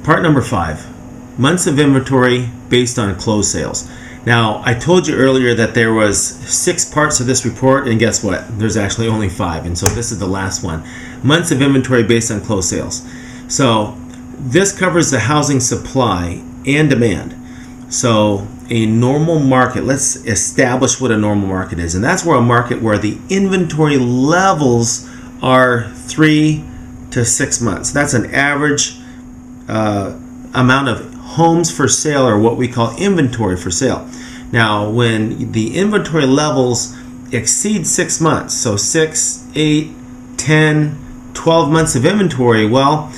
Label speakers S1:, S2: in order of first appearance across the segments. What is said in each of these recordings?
S1: Part number 5, months of inventory based on closed sales. Now, I told you earlier that there was 6 parts of this report, and guess what? There's actually only 5, and so this is the last one. Months of inventory based on closed sales. So this covers the housing supply and demand. So a normal market, let's establish what a normal market is, and that's where a market where the inventory levels are 3 to 6 months. That's an average amount of homes for sale, or what we call inventory for sale. Now, when the inventory levels exceed 6 months, so 6, 8, 10, 12 months of inventory, well,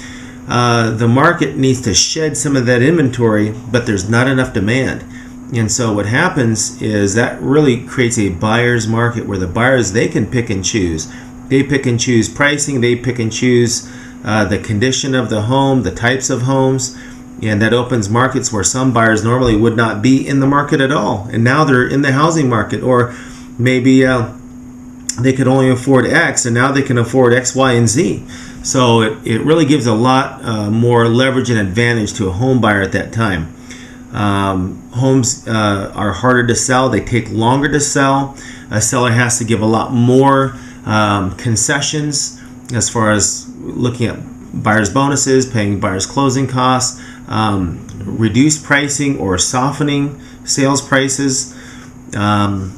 S1: the market needs to shed some of that inventory, but there's not enough demand. And so what happens is that really creates a buyer's market where the buyers, they can pick and choose. They pick and choose pricing, they pick and choose the condition of the home, the types of homes, and that opens markets where some buyers normally would not be in the market at all, and now they're in the housing market. Or maybe they could only afford X, and now they can afford X, Y, and Z. So it really gives a lot more leverage and advantage to a home buyer at that time. Homes are harder to sell. They take longer to sell. A seller has to give a lot more concessions as far as looking at buyer's bonuses, paying buyer's closing costs, reduced pricing or softening sales prices, a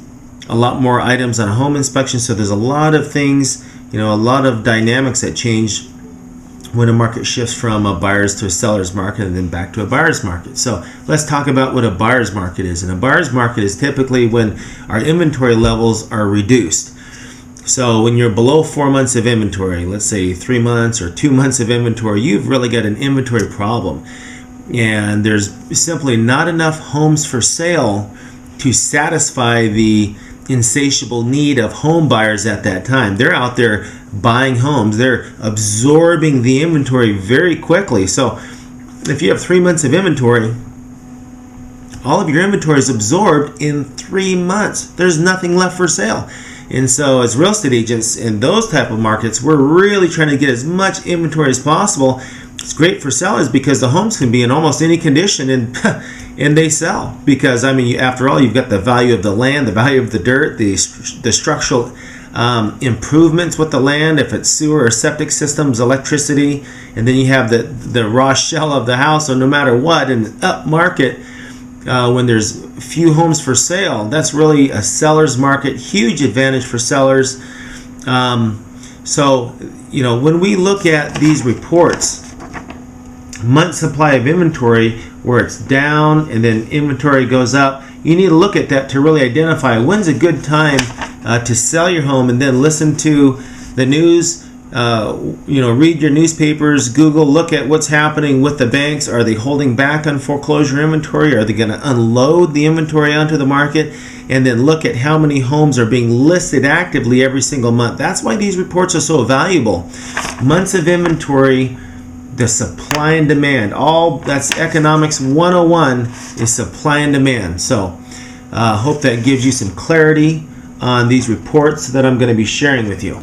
S1: lot more items on a home inspection. So there's a lot of things, a lot of dynamics that change when a market shifts from a buyer's to a seller's market and then back to a buyer's market. So let's talk about what a buyer's market is. And a buyer's market is typically when our inventory levels are reduced. So when you're below 4 months of inventory, let's say 3 months or 2 months of inventory, you've really got an inventory problem. And there's simply not enough homes for sale to satisfy the insatiable need of home buyers at that time. They're out there buying homes. They're absorbing the inventory very quickly. So if you have 3 months of inventory, all of your inventory is absorbed in 3 months. There's nothing left for sale. And so as real estate agents in those type of markets, we're really trying to get as much inventory as possible. It's great for sellers because the homes can be in almost any condition and they sell. Because, after all, you've got the value of the land, the value of the dirt, the structural improvements with the land, if it's sewer or septic systems, electricity, and then you have the raw shell of the house. So no matter what, in an up market, when there's few homes for sale, that's really a seller's market, huge advantage for sellers. So when we look at these reports, month supply of inventory where it's down and then inventory goes up, you need to look at that to really identify when's a good time to sell your home, and then listen to the news. Read your newspapers, Google, look at what's happening with the banks. Are they holding back on foreclosure inventory? Are they going to unload the inventory onto the market? And then look at how many homes are being listed actively every single month. That's why these reports are so valuable. Months of inventory, the supply and demand, all that's economics 101 is supply and demand. So hope that gives you some clarity on these reports that I'm going to be sharing with you.